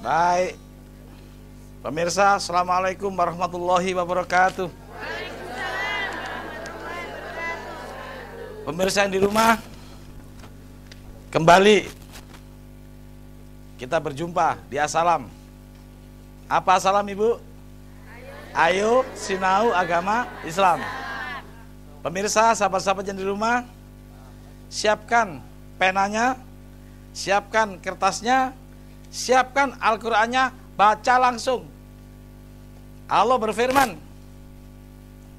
Baik. Pemirsa, assalamualaikum warahmatullahi wabarakatuh. Pemirsa yang di rumah, kembali kita berjumpa di Assalam. Apa Assalam, Ibu? Ayo sinau agama Islam. Pemirsa, sahabat-sahabat yang di rumah, siapkan penanya, siapkan kertasnya, siapkan Al-Qur'annya, baca langsung. Allah berfirman,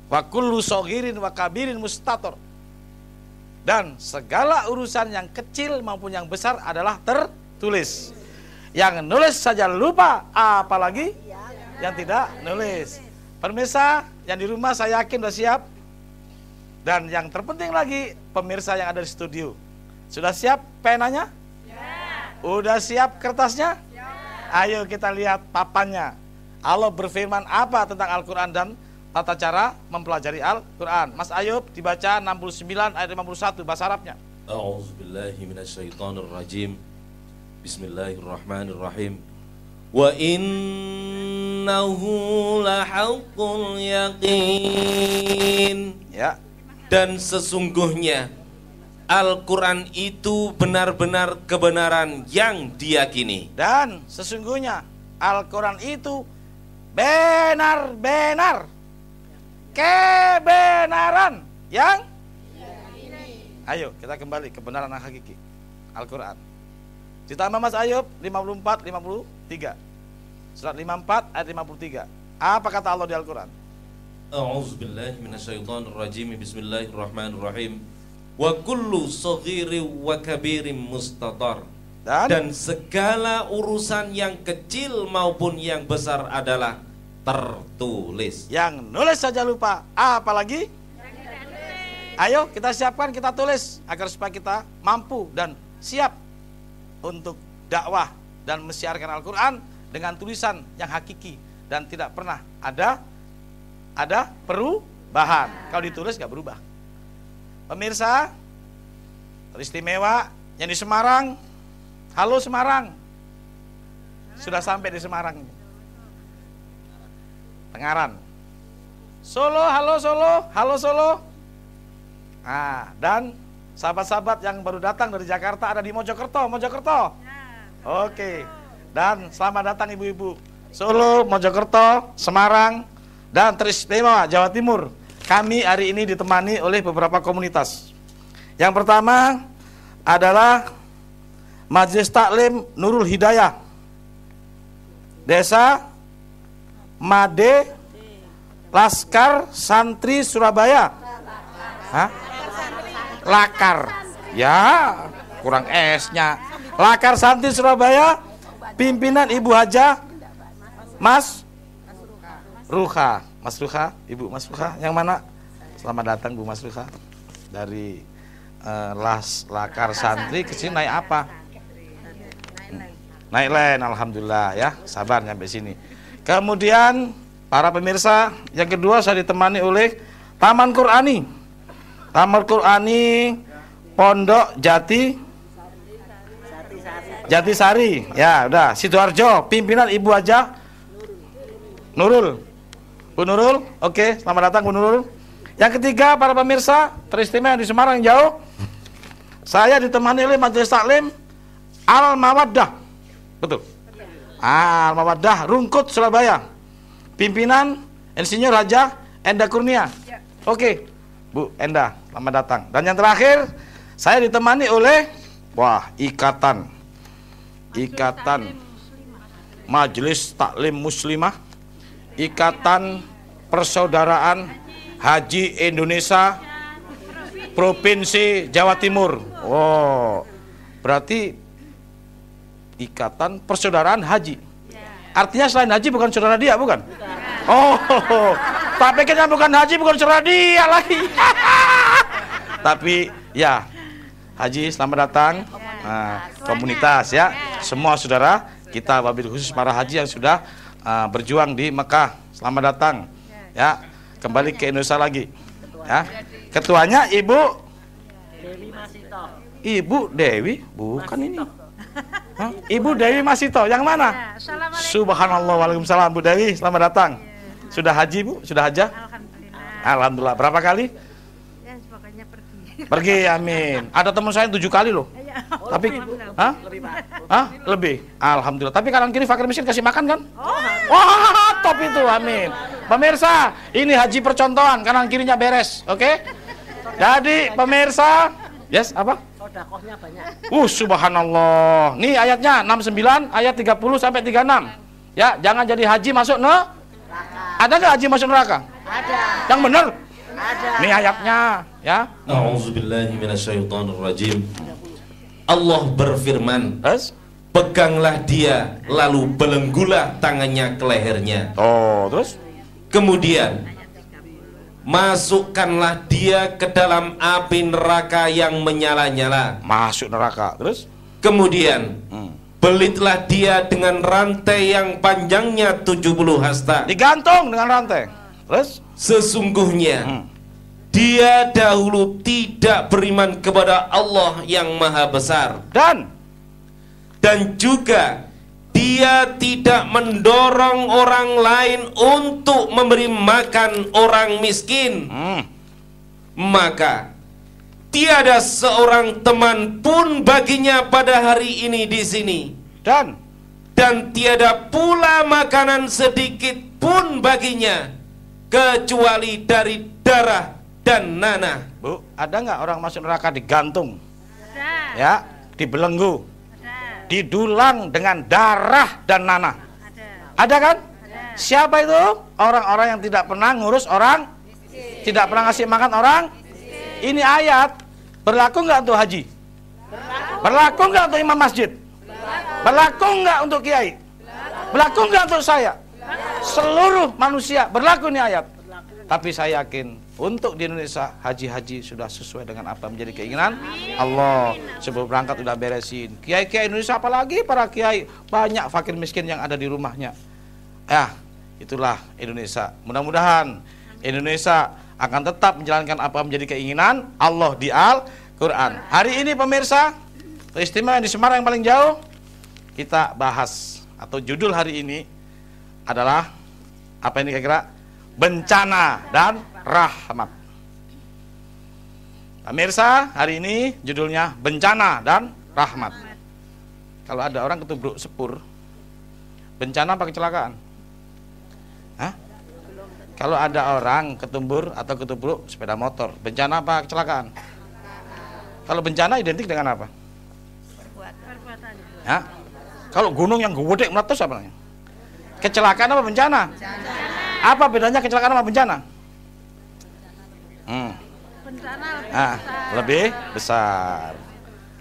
wa kullu shaghirin wa kabirin mustator. Dan segala urusan yang kecil maupun yang besar adalah tertulis. Yang nulis saja lupa, apalagi yang tidak nulis. Pemirsa yang di rumah, saya yakin sudah siap. Dan yang terpenting lagi, pemirsa yang ada di studio, sudah siap penanya? Udah siap kertasnya? Ayo kita lihat papannya. Allah berfirman apa tentang Al-Quran dan tata cara mempelajari Al-Quran. Mas Ayub, dibaca 69 ayat 51 bahasa Arabnya. A'udzubillahi minasyaitonirrajim. Bismillahirrahmanirrahim. Wa innahu lahaqqul yaqin. Ya. Dan sesungguhnya Al-Quran itu benar-benar kebenaran yang diyakini. Dan sesungguhnya Al-Quran itu benar-benar kebenaran yang diyakini. Ayo kita kembali kebenaran yang hakiki Al-Quran. Ditambah Mas Ayub 54, 53. Surat 54 ayat 53. Apa kata Allah di Al-Quran? A'udzubillahi minasyaitonirrajim. Bismillahirrahmanirrahim. Wa kullu shaghirin wa kabirin mustatar. Dan segala urusan yang kecil maupun yang besar adalah tertulis. Yang nulis saja lupa, apalagi? Ayo kita siapkan, kita tulis agar supaya kita mampu dan siap untuk dakwah dan mensiarkan Al-Quran dengan tulisan yang hakiki dan tidak pernah ada perubahan. Kalau ditulis gak berubah. Pemirsa teristimewa yang di Semarang, halo Semarang, sudah sampai di Semarang. Tengaran, Solo, halo Solo, halo Solo. Nah, dan sahabat-sahabat yang baru datang dari Jakarta ada di Mojokerto. Oke. Dan selamat datang ibu-ibu Solo, Mojokerto, Semarang, dan teristimewa Jawa Timur. Kami hari ini ditemani oleh beberapa komunitas. Yang pertama adalah Majelis Taklim Nurul Hidayah, Desa Made, Laskar Santri Surabaya. Hah? Lakar. Ya, kurang S-nya. Lakar Santri Surabaya, pimpinan Ibu Haja Mas Ruha. Mas Ruha, Ibu Mas Ruha, yang mana? Selamat datang Bu Mas Ruha. Dari Lakar Santri ke sini naik apa? Naik lain, alhamdulillah ya. Sabar sampai sini. Kemudian para pemirsa, yang kedua saya ditemani oleh Taman Qur'ani. Taman Qur'ani Pondok Jatisari. Ya, udah. Sidoarjo, pimpinan Ibu Haja Nurul. Bu Nurul, oke, selamat datang Bu Nurul. Yang ketiga, para pemirsa teristimewa di Semarang jauh, saya ditemani oleh Majelis Taklim Al-Mawaddah. Betul. Al-Mawaddah Rungkut Surabaya. Pimpinan Insinyur Haja Enda Kurnia. Oke, Bu Enda, selamat datang. Dan yang terakhir, saya ditemani oleh Ikatan Majelis Taklim Muslimah, Ikatan Persaudaraan Haji Indonesia Provinsi Jawa Timur. Oh, berarti Ikatan Persaudaraan Haji. Artinya selain haji bukan saudara dia, bukan? Oh, tapi kan bukan haji, bukan saudara dia lagi. Tapi ya, Haji selamat datang. Komunitas ya, semua saudara kita, wabil khusus para haji yang sudah berjuang di Mekah. Selamat datang ya, kembali ke Indonesia lagi ya. Ketuanya Ibu Dewi, bukan ini. Hah? Ibu Dewi Masito, yang mana? Subhanallah, waalaikumsalam. Bu Dewi, selamat datang. Sudah haji, Bu? Sudah hajah? Alhamdulillah. Berapa kali? Ya, pokoknya pergi, amin. Ada teman saya 7 kali loh. Tapi, lebih. Alhamdulillah. Tapi kanan kiri fakir miskin kasih makan kan? Wah, top itu, amin. Pemirsa, ini haji percontohan, kanan kirinya beres, oke? Jadi pemirsa, yes, apa? Sodakohnya banyak. Subhanallah. Nih ayatnya 69, ayat 30 sampai 36. Ya, jangan jadi haji masuk neraka. Ada nggak haji masuk neraka? Ada. Yang benar? Ada. Nih ayatnya, ya. A'udzubillahi minasyaitonirrajim. Allah berfirman, Yes. peganglah dia, lalu belenggulah tangannya ke lehernya. Terus? Kemudian masukkanlah dia ke dalam api neraka yang menyala-nyala. Masuk neraka. Terus? Kemudian belitlah dia dengan rantai yang panjangnya 70 hasta. Digantung dengan rantai. Terus? Sesungguhnya dia dahulu tidak beriman kepada Allah yang Maha Besar, dan juga dia tidak mendorong orang lain untuk memberi makan orang miskin. Maka tiada seorang teman pun baginya pada hari ini di sini, dan tiada pula makanan sedikit pun baginya kecuali dari darah dan nanah. Bu, ada nggak orang masuk neraka digantung? Ada. Ya, dibelenggu, Ada. didulang dengan darah dan nanah. Ada. Ada kan? Ada. Siapa itu? Orang-orang yang tidak pernah ngurus orang, tidak pernah ngasih makan orang. Ini ayat berlaku nggak untuk haji? Berlaku nggak untuk imam masjid? Berlaku nggak untuk kiai? Berlaku nggak untuk saya? Seluruh manusia berlaku nih ayat. Tapi saya yakin untuk di Indonesia haji-haji sudah sesuai dengan apa menjadi keinginan Allah. Sebelum berangkat udah beresin. Kiai-kiai Indonesia, apalagi para kiai, banyak fakir miskin yang ada di rumahnya. Ya, itulah Indonesia. Mudah-mudahan Indonesia akan tetap menjalankan apa menjadi keinginan Allah di Al-Quran. Hari ini pemirsa, istimewa di Semarang yang paling jauh, kita bahas atau judul hari ini adalah apa ini kira-kira? Bencana dan rahmat. Pemirsa, hari ini judulnya bencana dan rahmat. Kalau ada orang ketubruk sepur, bencana apa kecelakaan? Hah? Kalau ada orang ketumbur atau ketubruk sepeda motor, bencana apa kecelakaan? Kalau bencana identik dengan apa? Perbuatannya. Hah? Kalau gunung yang gede meletus apa namanya? Kecelakaan apa bencana? Apa bedanya kecelakaan sama bencana? Bencana Lebih besar.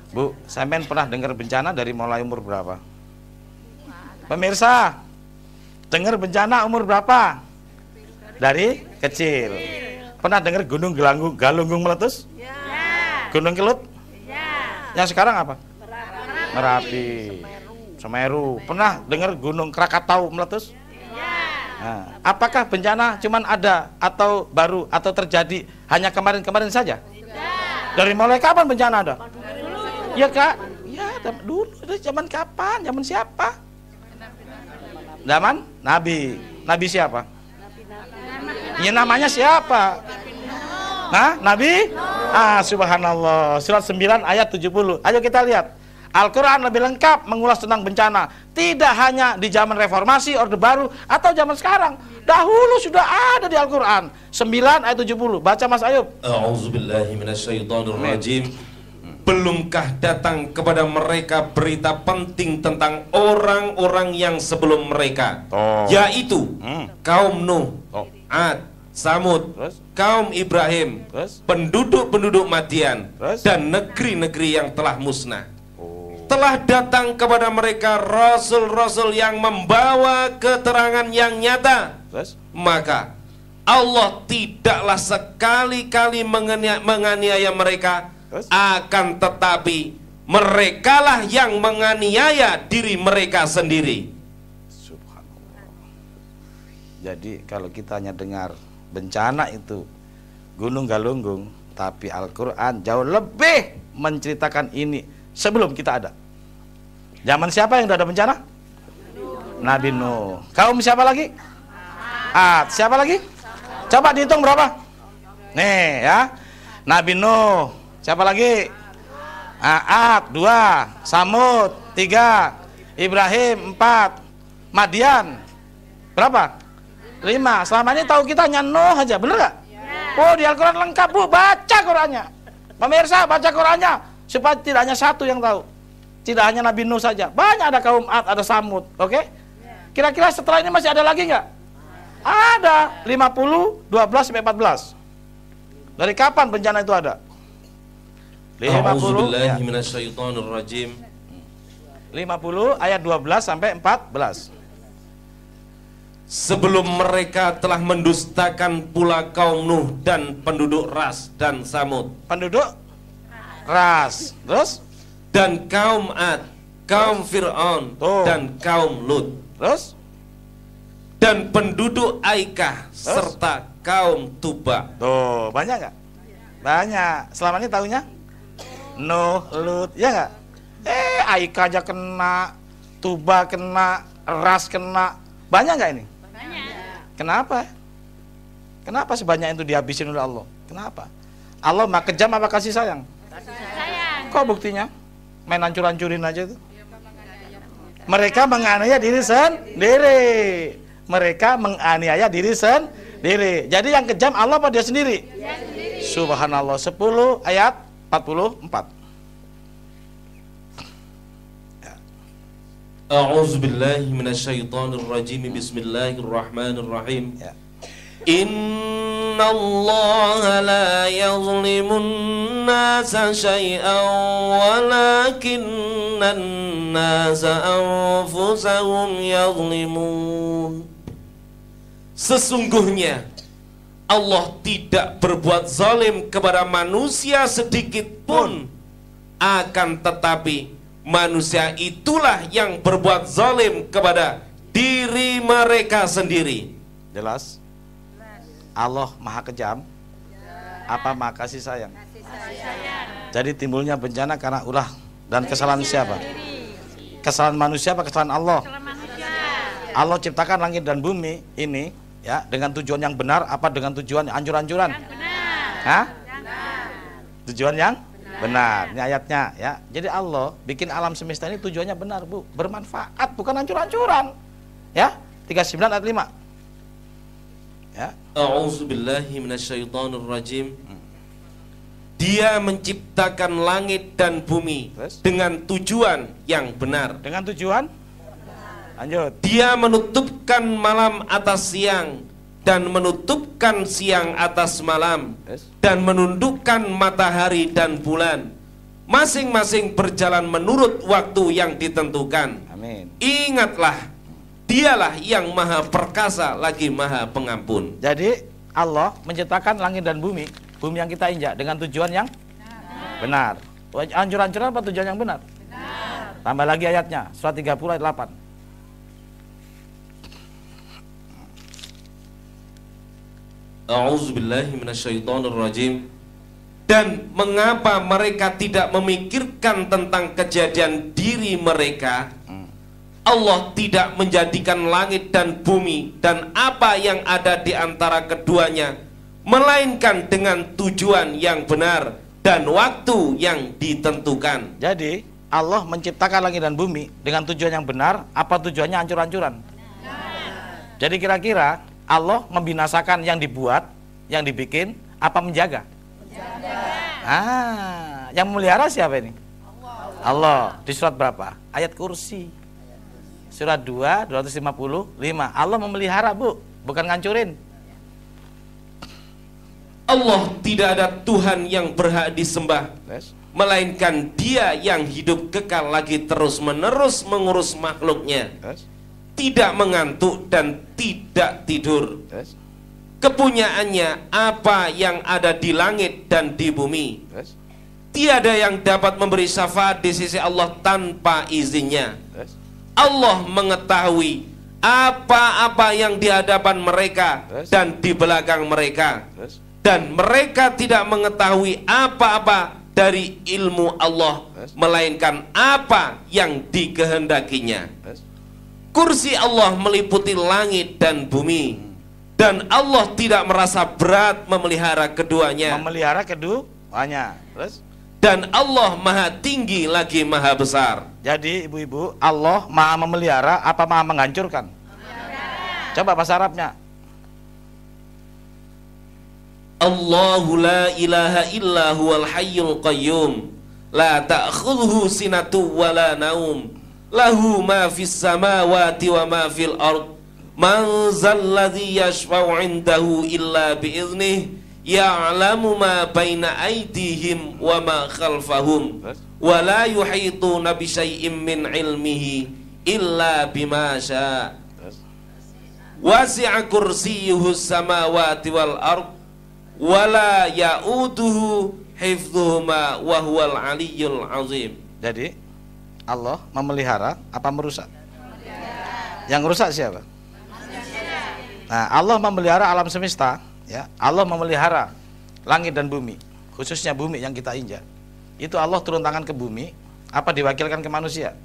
Bu, sampean pernah dengar bencana dari mulai umur berapa? Pemirsa, dengar bencana umur berapa? Dari kecil. Pernah dengar gunung Galunggung meletus? Ya. Gunung Kelut? Ya. Yang sekarang apa? Merapi. Semeru. Pernah dengar gunung Krakatau meletus? Nah, apakah bencana cuman ada atau baru atau terjadi hanya kemarin-kemarin saja? Dari mulai kapan bencana ada? Ya Kak, ya dulu. Dari zaman kapan? Zaman siapa? Zaman Nabi. Nabi siapa? Ya namanya siapa? Nah, Nabi? Subhanallah. Surat 9 ayat 70. Ayo kita lihat. Al-Quran lebih lengkap mengulas tentang bencana. Tidak hanya di zaman reformasi, Orde Baru, atau zaman sekarang. Dahulu sudah ada di Al-Quran. 9 ayat 70. Baca Mas Ayub. A'udzubillahi minasyaitonirrajim. Belumkah datang kepada mereka berita penting tentang orang-orang yang sebelum mereka, yaitu kaum Nuh, Ad, Samud, kaum Ibrahim, penduduk-penduduk Madian, dan negeri-negeri yang telah musnah. Telah datang kepada mereka rasul-rasul yang membawa keterangan yang nyata. Maka Allah tidaklah sekali-kali menganiaya mereka, akan tetapi merekalah yang menganiaya diri mereka sendiri. Subhanallah. Jadi kalau kita hanya dengar bencana itu Gunung Galunggung, tapi Al-Quran jauh lebih menceritakan ini sebelum kita ada. Zaman siapa yang udah ada bencana? Nabi Nuh. Kaum siapa lagi? Ad. Siapa lagi? Coba dihitung berapa? Nih ya. Nabi Nuh. Siapa lagi? Ad 2, Samud 3, Ibrahim 4, Madian berapa? 5. Selama ini tahu kita hanya Nuh aja, bener gak? Oh, di Al-Quran lengkap, Bu, baca Qurannya. Pemirsa, baca Qurannya supaya tidak hanya satu yang tahu. Tidak hanya Nabi Nuh saja, banyak ada kaum Ad, ada Samud. Oke? Kira-kira setelah ini masih ada lagi nggak? Ada 50, 12 sampai 14. Dari kapan bencana itu ada? 50 ya. 50 ayat 12 sampai 14. Sebelum mereka telah mendustakan pula kaum Nuh dan penduduk Ras dan Samud. Penduduk Ras, terus? Dan kaum Ad, kaum Fir'aun dan kaum Lut. Terus? Dan penduduk Aikah serta kaum Tuba. Tuh, banyak nggak? Banyak. Selama ini tahunya Nuh, Lut, ya nggak? Aikah aja kena, Tuba kena, Ras kena. Banyak nggak ini? Kenapa? Kenapa sebanyak itu dihabisin oleh Allah? Kenapa? Allah mah kejam apa kasih sayang? Kasih sayang. Kok buktinya? Main hancur-hancurin aja itu. Mereka menganiaya diri sendiri. Mereka menganiaya diri sendiri. Jadi yang kejam Allah apa dia sendiri? Dia sendiri. Subhanallah. 10 ayat 44. A'udzu billahi minasyaitonir rajim. Bismillahirrahmanirrahim. Ya. Innallaha la yazlimun nasa syai'an walakinnan nasa anfusahum yazlimun. Sesungguhnya Allah tidak berbuat zalim kepada manusia sedikit pun, akan tetapi manusia itulah yang berbuat zalim kepada diri mereka sendiri. Jelas? Allah maha kejam? Apa maha kasih sayang? Jadi timbulnya bencana karena ulah dan kesalahan siapa? Kesalahan manusia apa kesalahan Allah? Allah ciptakan langit dan bumi ini ya dengan tujuan yang benar apa dengan tujuan hancur-hancuran? Hah? Tujuan yang benar. Ini ayatnya ya. Jadi Allah bikin alam semesta ini tujuannya benar, Bu. Bermanfaat, bukan hancur-hancuran. Ya. 39 ayat 5. Ya. A'udzu billahi minasyaitonir rajim. Dia menciptakan langit dan bumi dengan tujuan yang benar. Dengan tujuan? Lanjut. Dia menutupkan malam atas siang dan menutupkan siang atas malam dan menundukkan matahari dan bulan. Masing-masing berjalan menurut waktu yang ditentukan. Amin. Ingatlah, Dialah yang maha perkasa lagi maha pengampun. Jadi Allah menciptakan langit dan bumi yang kita injak dengan tujuan yang benar. Hancur-hancuran apa tujuan yang benar? Tambah lagi ayatnya, surat 30 ayat 8. A'udzubillahi minasyaitonirrajim. Dan mengapa mereka tidak memikirkan tentang kejadian diri mereka? Allah tidak menjadikan langit dan bumi dan apa yang ada di antara keduanya, melainkan dengan tujuan yang benar dan waktu yang ditentukan. Jadi Allah menciptakan langit dan bumi dengan tujuan yang benar, apa tujuannya hancur-hancuran? Jadi kira-kira Allah membinasakan yang dibuat, yang dibikin, apa menjaga? Yang memelihara siapa ini? Allah. Di surat berapa? Ayat Kursi. Surat 2, 255. Allah memelihara, Bu, bukan ngancurin. Allah tidak ada Tuhan yang berhak disembah, melainkan Dia yang hidup kekal lagi terus-menerus mengurus makhluknya, tidak mengantuk dan tidak tidur. Kepunyaannya apa yang ada di langit dan di bumi. Tiada yang dapat memberi syafaat di sisi Allah tanpa izinnya. Allah mengetahui apa-apa yang di hadapan mereka dan di belakang mereka, dan mereka tidak mengetahui apa-apa dari ilmu Allah, melainkan apa yang dikehendakinya. Kursi Allah meliputi langit dan bumi, dan Allah tidak merasa berat memelihara keduanya. Terus? Dan Allah maha tinggi lagi maha besar. Jadi ibu-ibu, Allah maha memelihara apa maha menghancurkan? Coba bahasa Arabnya. Allahu la ilaha illa huwal hayyul qayyum, la ta'khudhuhu sinatu wa la naum, lahu ma fis samawati wa ma fil ard, man zalladzi yashfa'u 'indahu illa bi'iznihi, ya'lamu ma baina aydihim wa ma khalfahum, wa la yuhituna bi syai'in min 'ilmihi illa bima syaa', wasi'a kursiyyuhus samawati wal ard, wala ya'uduhu hifdhuhuma wa huwal aliyyul azim. Jadi Allah memelihara apa merusak? Yang rusak siapa? Nah, Allah memelihara alam semesta, ya. Allah memelihara langit dan bumi, khususnya bumi yang kita injak. Itu Allah turun tangan ke bumi, apa diwakilkan ke manusia?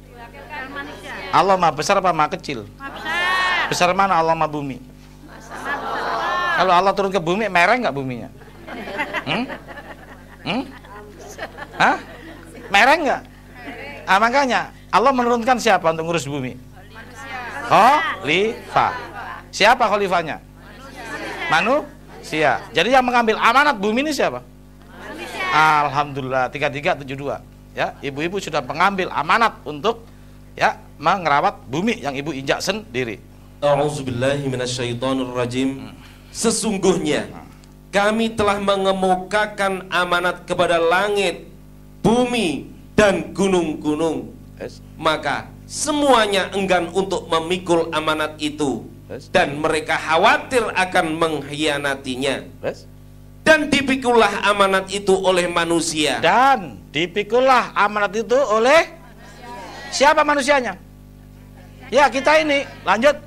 Diwakilkan manusia. Allah maha besar apa maha kecil? Maha besar. Besar mana Allah maha bumi? Kalau Allah turun ke bumi, mereng nggak buminya? Hah? Mereng nggak? Ah, makanya Allah menurunkan siapa untuk ngurus bumi? Khalifah. Siapa khalifahnya? Manusia. Jadi yang mengambil amanat bumi ini siapa? Alhamdulillah, 3372. Ya, ibu-ibu sudah mengambil amanat untuk ya merawat bumi yang ibu injak sendiri. A'udzubillahi minasyaitonirrajim. Sesungguhnya kami telah mengemukakan amanat kepada langit, bumi, dan gunung-gunung. Maka semuanya enggan untuk memikul amanat itu, dan mereka khawatir akan mengkhianatinya. Dan dipikullah amanat itu oleh manusia. Dan dipikullah amanat itu oleh siapa manusianya? Ya, kita ini. Lanjut.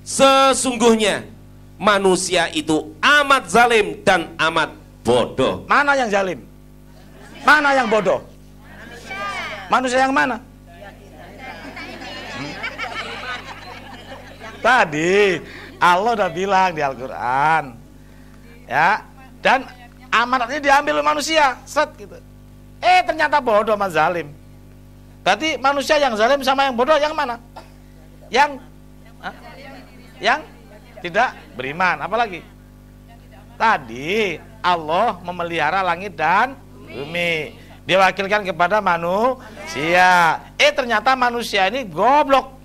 Sesungguhnya manusia itu amat zalim dan amat bodoh. Mana yang zalim? Mana yang bodoh? Manusia yang mana? Tadi Allah udah bilang di Al-Quran, ya, dan amanatnya diambil oleh manusia, set gitu. Ternyata bodoh sama zalim. Berarti manusia yang zalim sama yang bodoh yang mana? Yang tidak beriman. Apalagi? Tadi Allah memelihara langit dan bumi, diwakilkan kepada manusia. Ternyata manusia ini goblok,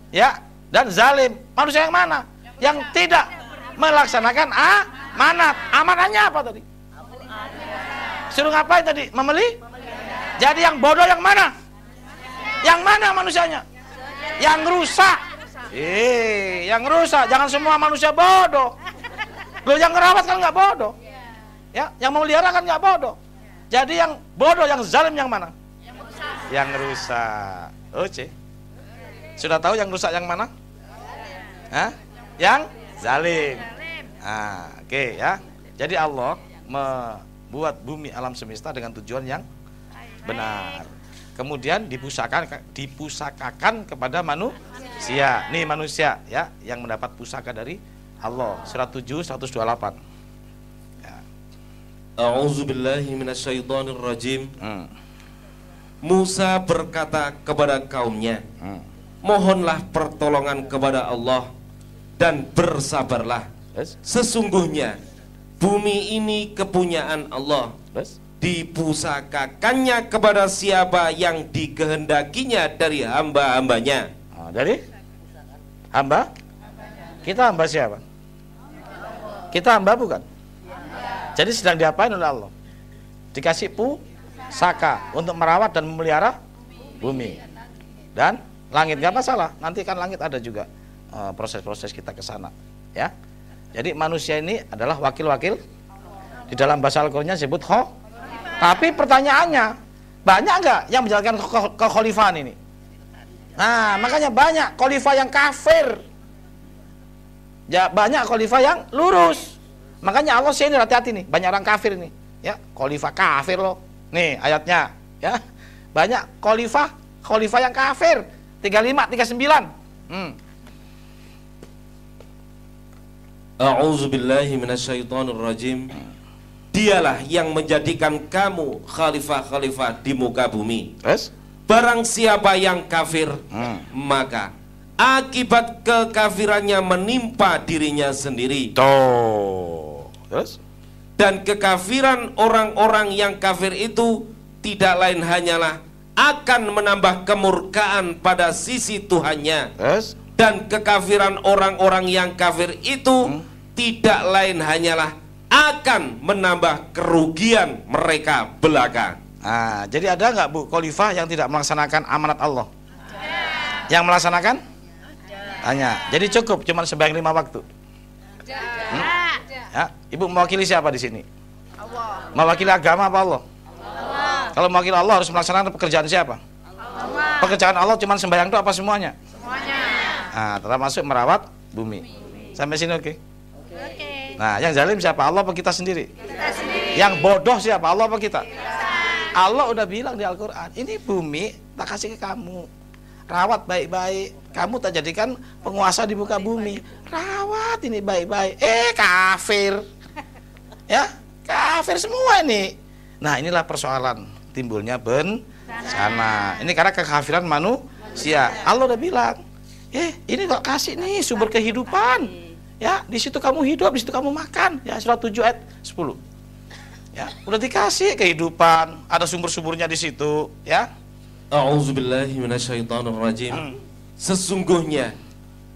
ya, dan zalim. Manusia yang mana? Yang tidak melaksanakan amanat. Amanatnya apa tadi? Suruh ngapain tadi? Jadi yang bodoh yang mana? Yang mana manusianya? Yang rusak. Yang rusak. Jangan semua manusia bodoh. Loh, yang ngerawat kan nggak bodoh, ya, yang memelihara kan nggak bodoh. Jadi yang bodoh, yang zalim yang mana? Yang rusak. Oke. Sudah tahu yang rusak yang mana? Hah? Yang zalim. Oke, ya. Jadi Allah membuat bumi alam semesta dengan tujuan yang benar. Kemudian dipusakakan kepada manusia. Nih manusia, ya, yang mendapat pusaka dari Allah. Surat 7 128. Ya. A'udzubillahi minasyaitonirrajim. Musa berkata kepada kaumnya, mohonlah pertolongan kepada Allah dan bersabarlah. Sesungguhnya bumi ini kepunyaan Allah. Dipusakakannya kepada siapa yang dikehendakinya dari hamba-hambanya. Dari hamba? Kita hamba siapa? Kita hamba bukan? Jadi sedang diapain oleh Allah? Dikasih pusaka untuk merawat dan memelihara bumi dan langit. Gak masalah, nanti kan langit ada juga proses-proses kita ke sana, ya. Jadi manusia ini adalah wakil-wakil. Di dalam bahasa Al-Qur'annya disebut Tapi pertanyaannya, banyak nggak yang menjalankan kekhalifahan ini? Nah, makanya banyak khalifah yang kafir, ya, banyak khalifah yang lurus. Makanya Allah sini hati-hati nih, banyak orang kafir nih. ya, khalifah kafir loh. Nih ayatnya, ya. Banyak khalifah yang kafir. 35, 39. A'udzubillahi minasyaitonirrajim. Dialah yang menjadikan kamu khalifah-khalifah di muka bumi. Terus? Barang siapa yang kafir, maka akibat kekafirannya menimpa dirinya sendiri. Tuh. Terus? Dan kekafiran orang-orang yang kafir itu tidak lain hanyalah akan menambah kemurkaan pada sisi Tuhannya. Terus? Dan kekafiran orang-orang yang kafir itu tidak lain hanyalah akan menambah kerugian mereka belaka. Nah, jadi ada nggak Bu khalifah yang tidak melaksanakan amanat Allah? Yang melaksanakan? Hanya. Jadi cukup cuman sembahyang 5 waktu. Ya, Ibu mewakili siapa di sini? Allah. Mewakili agama apa Allah? Allah. Kalau mewakili Allah harus melaksanakan pekerjaan siapa? Allah. Pekerjaan Allah cuman sembahyang itu apa semuanya? Semuanya. Nah, termasuk merawat bumi. Sampai sini oke? Oke. Nah, yang zalim siapa? Allah apa kita sendiri? Kita sendiri. Yang bodoh siapa? Allah apa kita? Allah udah bilang di Al-Quran, ini bumi tak kasih ke kamu, rawat baik-baik. Kamu tak jadikan penguasa di muka bumi, rawat ini baik-baik. Kafir, ya kafir semua ini. Nah, inilah persoalan timbulnya bencana. Ini karena kekafiran manusia. Allah udah bilang, ini kok kasih nih sumber kehidupan. Ya, di situ kamu hidup, di situ kamu makan. Ya, surah 7 ayat 10. Ya, udah dikasih kehidupan, ada sumber-sumbernya di situ, ya. A'udzubillahi minasyaitonirrajim. Sesungguhnya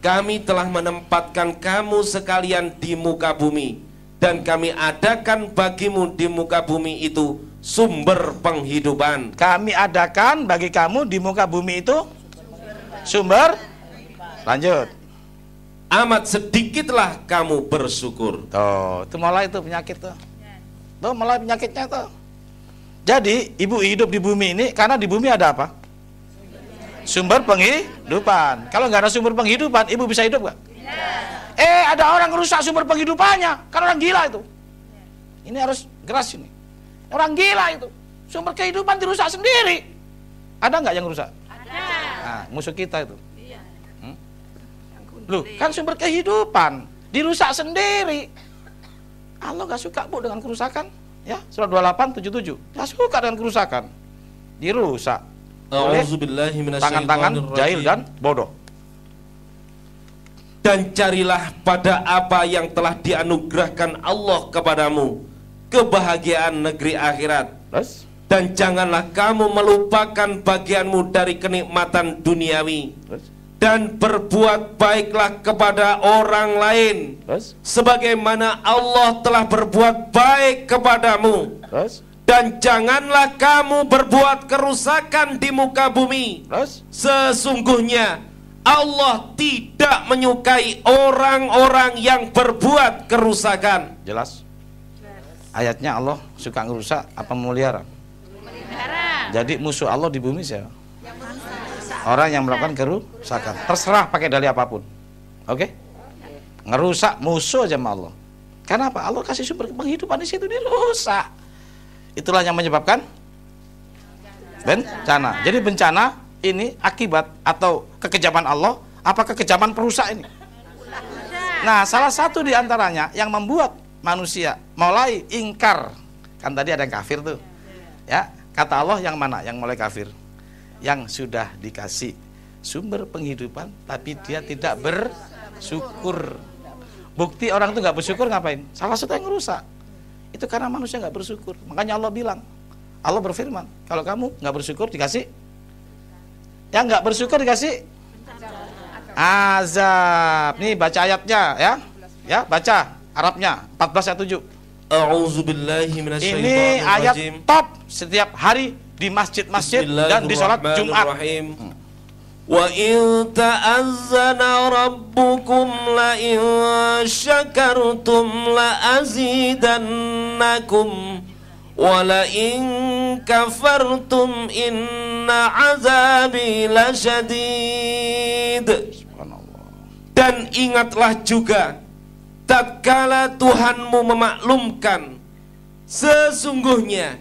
kami telah menempatkan kamu sekalian di muka bumi, dan kami adakan bagimu di muka bumi itu sumber penghidupan. Kami adakan bagi kamu di muka bumi itu sumber. Lanjut. Amat sedikitlah kamu bersyukur. Tuh, itu mulai itu penyakit tuh. Tuh mulai penyakitnya tuh. Jadi ibu hidup di bumi ini karena di bumi ada apa? Sumber penghidupan. Kalau nggak ada sumber penghidupan, ibu bisa hidup nggak? Ada orang rusak sumber penghidupannya, karena orang gila itu. Ini harus keras ini. Orang gila itu, sumber kehidupan dirusak sendiri. Ada nggak yang rusak? Ada. Nah, musuh kita itu. Loh, kan sumber kehidupan dirusak sendiri. Allah gak suka Bu dengan kerusakan, ya. Surah 28, 77. Gak suka dengan kerusakan. Dirusak oleh tangan-tangan jahil dan bodoh. Dan carilah pada apa yang telah dianugerahkan Allah kepadamu, kebahagiaan negeri akhirat. Dan janganlah kamu melupakan bagianmu dari kenikmatan duniawi. Dan berbuat baiklah kepada orang lain, sebagaimana Allah telah berbuat baik kepadamu. Dan janganlah kamu berbuat kerusakan di muka bumi. Sesungguhnya Allah tidak menyukai orang-orang yang berbuat kerusakan. Jelas? Ayatnya Allah suka ngerusak apa memelihara? Jadi musuh Allah di bumi siapa? Orang yang melakukan kerusakan. Terserah pakai dalih apapun. Oke? Ngerusak musuh aja sama Allah. Karena apa? Allah kasih sumber penghidupan di situ, dirusak. Itulah yang menyebabkan bencana. Jadi bencana ini akibat atau kekejaman Allah apa kekejaman perusak ini? Nah, salah satu di antaranya yang membuat manusia mulai ingkar. Kan tadi ada yang kafir tuh. Ya, kata Allah yang mana yang mulai kafir? Yang sudah dikasih sumber penghidupan tapi dia tidak bersyukur. Bukti orang itu nggak bersyukur ngapain? Salah satu yang merusak. Itu karena manusia nggak bersyukur. Makanya Allah bilang, Allah berfirman, kalau kamu nggak bersyukur dikasih, yang nggak bersyukur dikasih azab. Nih baca ayatnya ya, ya baca Arabnya 14 ayat 7. A'udzubillahi minasyaitonirrajim. Ini ayat top setiap hari di masjid-masjid dan di salat Jumat. Wa in ta'azzana rabbukum la in syakartum la azidannakum wa la in kafartum inna azabi lasyadid. Dan ingatlah juga tatkala Tuhanmu memaklumkan sesungguhnya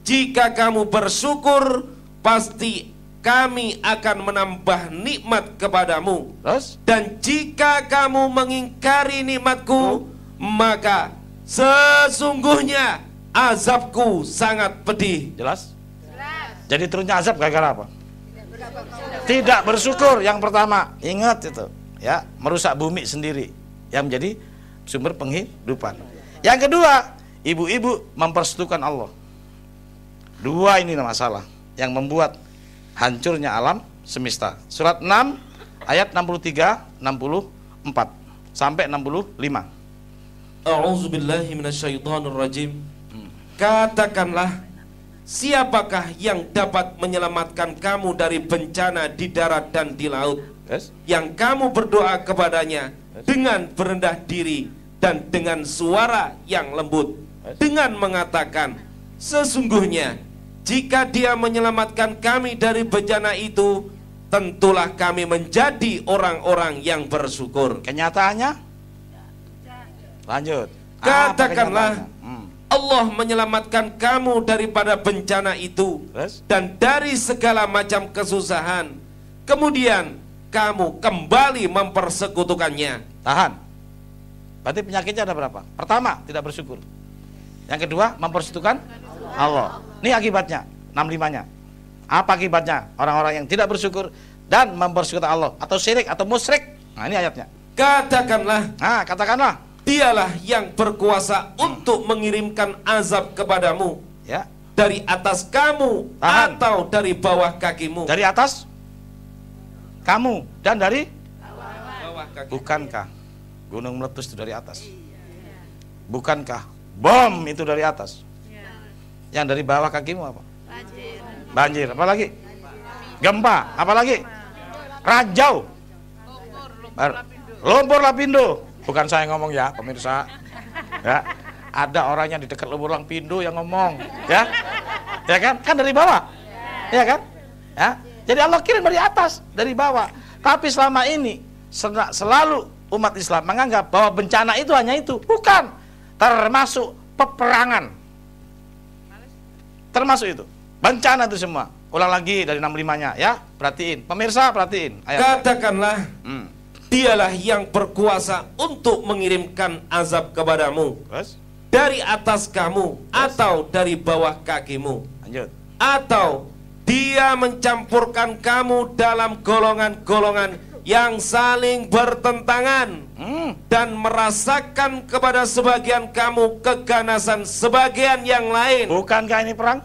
jika kamu bersyukur, pasti kami akan menambah nikmat kepadamu. Terus? Dan jika kamu mengingkari nikmatku, maka sesungguhnya azabku sangat pedih. Jelas? Jadi turunnya azab gara-gara apa? Tidak bersyukur. Yang pertama, ingat itu, ya, merusak bumi sendiri yang menjadi sumber penghidupan. Yang kedua, ibu-ibu mempersekutukan Allah. Dua ini masalah yang membuat hancurnya alam semesta. Surat 6 ayat 63, 64 sampai 65. A'udzubillahi minasyaitonirrajim. Katakanlah, siapakah yang dapat menyelamatkan kamu dari bencana di darat dan di laut? Yang kamu berdoa kepadanya dengan berendah diri dan dengan suara yang lembut, dengan mengatakan, sesungguhnya jika dia menyelamatkan kami dari bencana itu, tentulah kami menjadi orang-orang yang bersyukur. Kenyataannya? Lanjut. Katakanlah, Allah menyelamatkan kamu daripada bencana itu dan dari segala macam kesusahan. Kemudian kamu kembali mempersekutukannya. Tahan. Berarti penyakitnya ada berapa? Pertama, tidak bersyukur. Yang kedua, mempersekutukan Allah. Ini akibatnya, 65-nya. Apa akibatnya? Orang-orang yang tidak bersyukur dan mempersekutukan Allah, atau syirik atau musyrik. Nah, ini ayatnya. Katakanlah, katakanlah, dialah yang berkuasa untuk mengirimkan azab kepadamu, ya, dari atas kamu. Tahan. Atau dari bawah kakimu. Dari atas kamu dan dari bawah kaki. Bukankah gunung meletus itu dari atas? Bukankah bom itu dari atas? Yang dari bawah kakimu apa? Banjir. Apa lagi? Gempa. Apa lagi? Rajau. Lumpur lapindo. Bukan saya ngomong ya, pemirsa. Ya, ada orang yang di dekat lumpur lapindo yang ngomong, ya. Ya kan? Kan dari bawah. Ya kan? Ya. Jadi Allah kirim dari atas, dari bawah. Tapi selama ini selalu umat Islam menganggap bahwa bencana itu hanya itu. Bukan. Termasuk peperangan. Termasuk itu. Bencana itu semua. Ulang lagi dari 65-nya, ya. Perhatiin. Pemirsa, perhatiin. Katakanlah, dialah yang berkuasa untuk mengirimkan azab kepadamu. Dari atas kamu. Atau dari bawah kakimu. Lanjut. Atau dia mencampurkan kamu dalam golongan-golongan yang saling bertentangan, dan merasakan kepada sebagian kamu keganasan sebagian yang lain. Bukankah ini perang?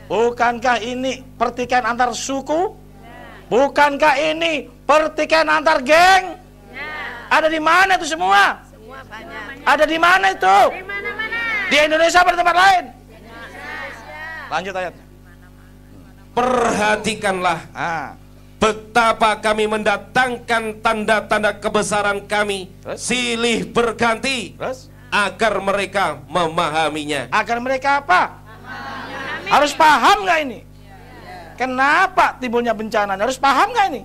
Bukankah ini pertikaian antar suku? Bukankah ini pertikaian antar geng? Ada di mana itu semua? Ada di mana itu? Di Indonesia atau tempat lain? Lanjut ayat. Perhatikanlah betapa kami mendatangkan tanda-tanda kebesaran kami silih berganti agar mereka memahaminya. Agar mereka apa? Harus paham nggak ini? Kenapa timbulnya bencana? Harus paham nggak ini?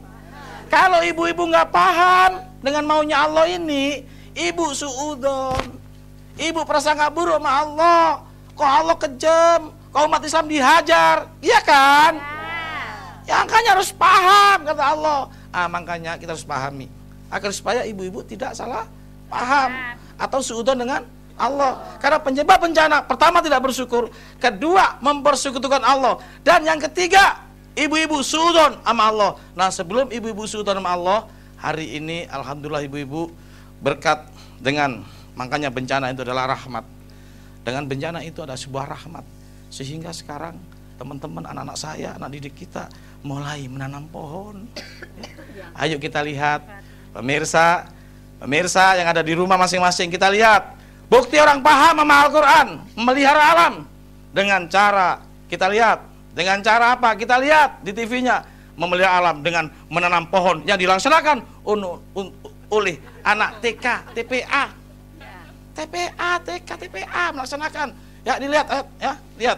Kalau ibu-ibu nggak paham dengan maunya Allah ini, ibu suudon, ibu prasangka buruk sama Allah. Kok Allah kejam? Kok umat Islam dihajar? Iya kan? Ya makanya harus paham, kata Allah. Makanya kita harus pahami agar supaya ibu-ibu tidak salah paham atau suudon dengan Allah. Karena penyebab bencana pertama tidak bersyukur, kedua mempersekutukan Allah, dan yang ketiga ibu-ibu suudon sama Allah. Nah, sebelum ibu-ibu suudon sama Allah, hari ini alhamdulillah ibu-ibu berkat dengan makanya bencana itu adalah rahmat. Dengan bencana itu ada sebuah rahmat, sehingga sekarang teman-teman, anak-anak saya, anak didik kita mulai menanam pohon. Ayo kita lihat, pemirsa yang ada di rumah masing-masing, kita lihat bukti orang paham sama Al-Quran, memelihara alam dengan cara, kita lihat dengan cara apa? Kita lihat di TV-nya, memelihara alam dengan menanam pohon yang dilaksanakan oleh anak TK, TPA, TK, TPA melaksanakan. Ya, dilihat, ya, lihat.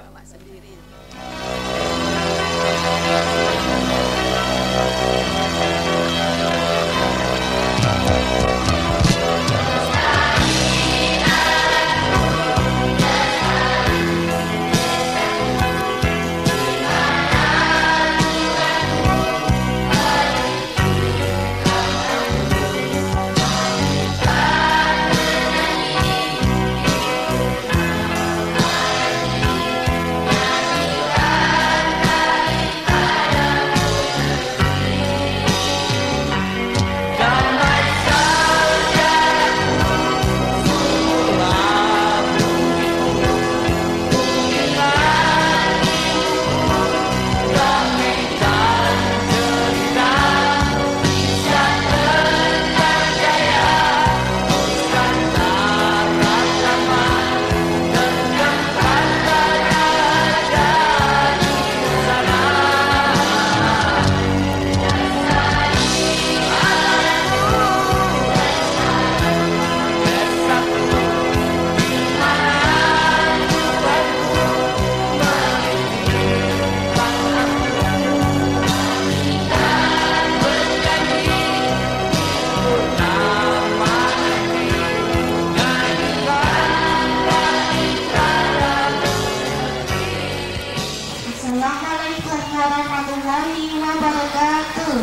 Assalamualaikum warahmatullahi wabarakatuh.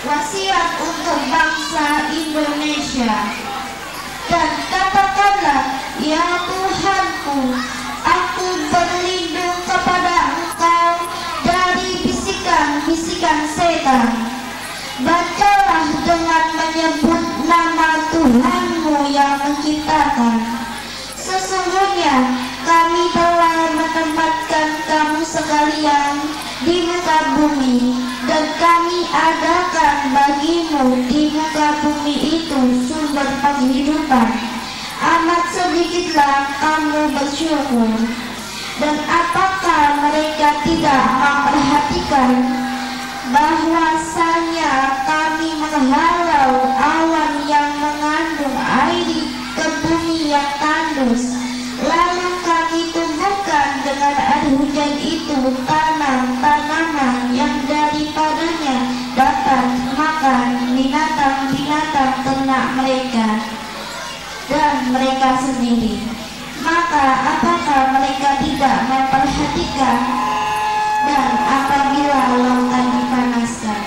Wasiat untuk bangsa Indonesia. Dan katakanlah, ya Tuhanku, aku berlindung kepada Engkau dari bisikan-bisikan setan. Bacalah dengan menyebut nama Tuhanmu yang menciptakan. Sesungguhnya kami telah menempatkan kamu sekalian di muka bumi, dan kami adakan bagimu di muka bumi itu sumber penghidupan. Amat sedikitlah kamu bersyukur. Dan apakah mereka tidak memperhatikan bahwasanya kami menghalau awan yang mengandung air ke bumi yang tandus, lalu kami tumbuhkan dengan air hujan itu tanaman yang daripadanya dapat makan binatang-binatang ternak mereka dan mereka sendiri. Maka apakah mereka tidak memperhatikan? Dan apabila lautan dipanaskan,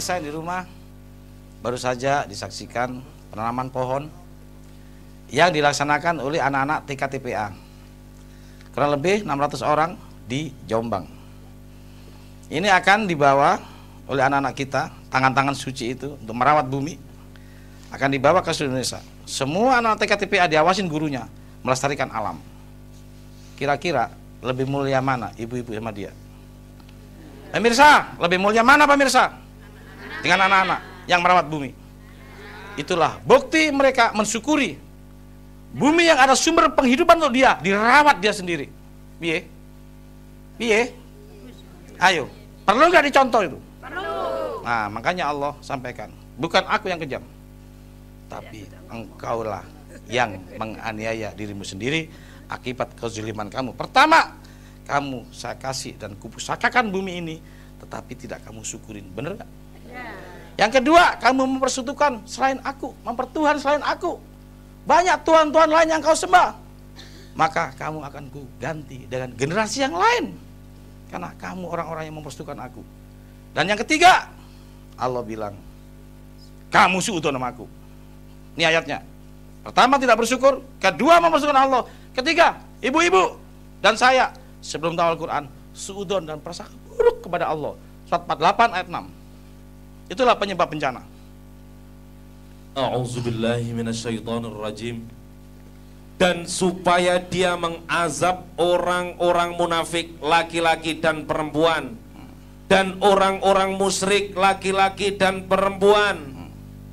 Pemirsa di rumah, baru saja disaksikan penanaman pohon yang dilaksanakan oleh anak-anak TKTPA. Kurang lebih 600 orang di Jombang. Ini akan dibawa oleh anak-anak kita, tangan-tangan suci itu untuk merawat bumi, akan dibawa ke seluruh Indonesia. Semua anak TKTPA diawasin gurunya melestarikan alam. Kira-kira lebih mulia mana ibu-ibu sama dia? Pemirsa, lebih mulia mana pemirsa? Dengan anak-anak yang merawat bumi. Itulah bukti mereka mensyukuri bumi yang ada sumber penghidupan untuk dia, dirawat dia sendiri. Piye? Piye? Ayo, perlu nggak dicontoh itu? Perlu. Nah, makanya Allah sampaikan, bukan aku yang kejam, tapi engkaulah yang menganiaya dirimu sendiri akibat kezuliman kamu. Pertama, kamu saya kasih dan kupusakakan bumi ini, tetapi tidak kamu syukurin. Bener nggak? Yang kedua, kamu mempersekutukan selain aku, mempertuhan selain aku. Banyak tuhan-tuhan lain yang kau sembah. Maka kamu akan ku ganti dengan generasi yang lain. Karena kamu orang-orang yang mempersekutukan aku. Dan yang ketiga, Allah bilang, kamu suudon sama aku. Ini ayatnya. Pertama, tidak bersyukur. Kedua, mempersekutukan Allah. Ketiga, ibu-ibu dan saya sebelum tahu Al-Quran, suudon dan prasangka buruk kepada Allah. Surat 48 ayat 6. Itulah penyebab bencana. A'udzubillahi minasyaitonirrajim. Dan supaya dia mengazab orang-orang munafik laki-laki dan perempuan, dan orang-orang musyrik laki-laki dan perempuan,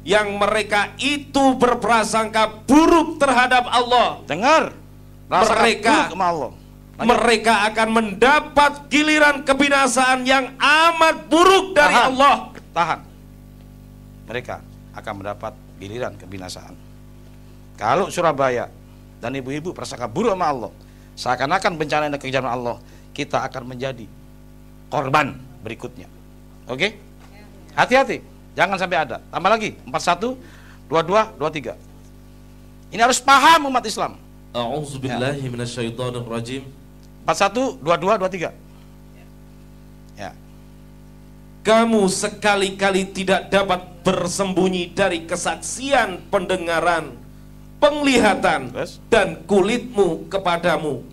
yang mereka itu berprasangka buruk terhadap Allah. Dengar, mereka akan mendapat giliran kebinasaan yang amat buruk dari Allah. Tahan. Mereka akan mendapat giliran kebinasaan. Kalau Surabaya dan ibu-ibu prasangka buruk sama Allah, seakan-akan bencana dan kekejaman Allah, kita akan menjadi korban berikutnya. Oke? Hati-hati, jangan sampai ada. Tambah lagi 41, 22, 23. Ini harus paham umat Islam. A'udzubillahi minasyaitonirrajim. 41, 22, 23. Ya. Kamu sekali-kali tidak dapat bersembunyi dari kesaksian pendengaran, penglihatan, dan kulitmu kepadamu.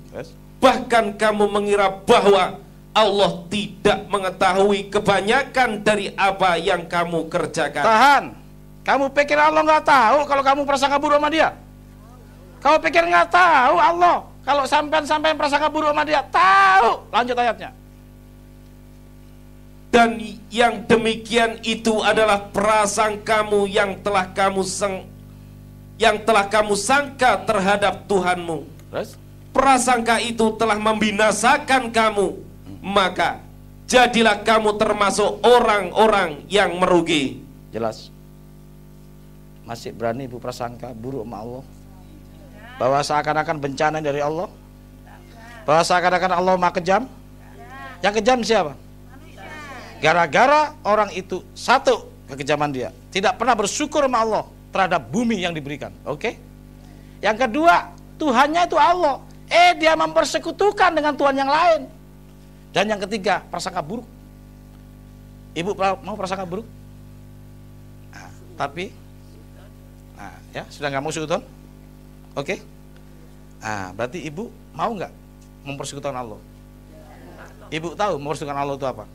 Bahkan kamu mengira bahwa Allah tidak mengetahui kebanyakan dari apa yang kamu kerjakan. Tahan. Kamu pikir Allah nggak tahu kalau kamu prasangka buruk sama dia? Kamu pikir nggak tahu Allah kalau sampai prasangka buruk sama dia? Tahu. Lanjut ayatnya. Dan yang demikian itu adalah prasangkamu yang telah kamu sangka terhadap Tuhanmu. Prasangka itu telah membinasakan kamu, maka jadilah kamu termasuk orang-orang yang merugi. Jelas. Masih berani ibu prasangka buruk sama Allah? Bahwa seakan-akan bencana dari Allah? Bahwa seakan-akan Allah maha kejam? Yang kejam siapa? Gara-gara orang itu satu kekejaman dia, tidak pernah bersyukur sama Allah terhadap bumi yang diberikan. Oke? Yang kedua, Tuhannya itu Allah. Dia mempersekutukan dengan Tuhan yang lain. Dan yang ketiga, prasangka buruk. Ibu mau prasangka buruk? Nah, tapi ya sudah nggak mau suudon? Oke? Berarti ibu mau nggak mempersekutukan Allah? Ibu tahu mempersekutukan Allah itu apa?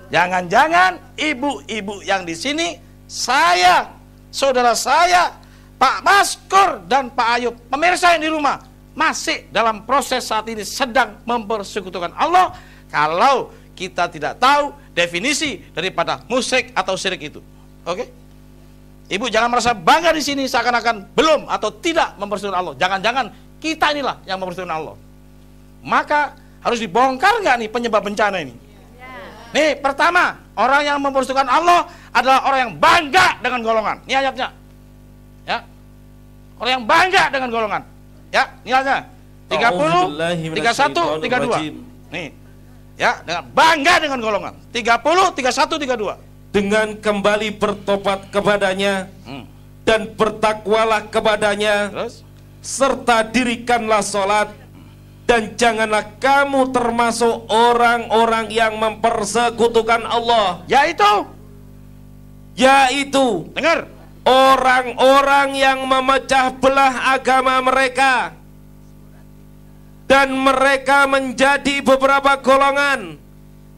Jangan-jangan ibu-ibu yang di sini, saya, saudara saya, Pak Maskur dan Pak Ayub, pemirsa yang di rumah, masih dalam proses saat ini sedang mempersekutukan Allah. Kalau kita tidak tahu definisi daripada musyrik atau syirik itu, oke? Ibu jangan merasa bangga di sini seakan-akan belum atau tidak mempersekutukan Allah. Jangan-jangan kita inilah yang mempersekutukan Allah. Maka harus dibongkar nggak nih penyebab bencana ini? Nih, pertama, orang yang mempersekutukan Allah adalah orang yang bangga dengan golongan. Ini ayatnya. Ya. Orang yang bangga dengan golongan. Ya, ini ayatnya. 30, 31, 32. Nih. Ya, dengan bangga dengan golongan. 30, 31, 32. Dengan kembali bertobat kepadanya dan bertakwalah kepadanya. Terus? Serta dirikanlah sholat. Dan janganlah kamu termasuk orang-orang yang mempersekutukan Allah. Yaitu, Yaitu dengar, orang-orang yang memecah belah agama mereka, dan mereka menjadi beberapa golongan.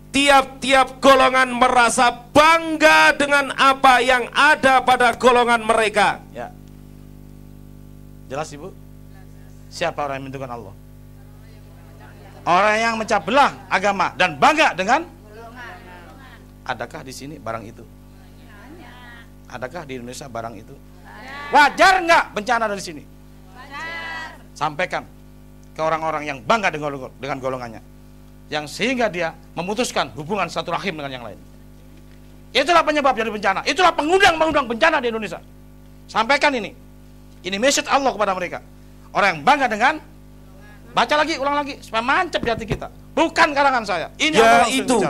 Tiap-tiap golongan merasa bangga dengan apa yang ada pada golongan mereka. Ya. Jelas Ibu? Siapa orang yang menentukan Allah? Orang yang memecah belah agama dan bangga dengan golongan. Adakah di sini barang itu? Adakah di Indonesia barang itu? Wajar nggak bencana dari sini? Wajar. Sampaikan ke orang-orang yang bangga dengan golongannya, yang sehingga dia memutuskan hubungan satu rahim dengan yang lain. Itulah penyebab jadi bencana. Itulah pengundang bencana di Indonesia. Sampaikan ini. Ini message Allah kepada mereka. Orang yang bangga dengan, baca lagi, ulang lagi, supaya mancap di hati kita. Bukan karangan saya. Ini ya itu.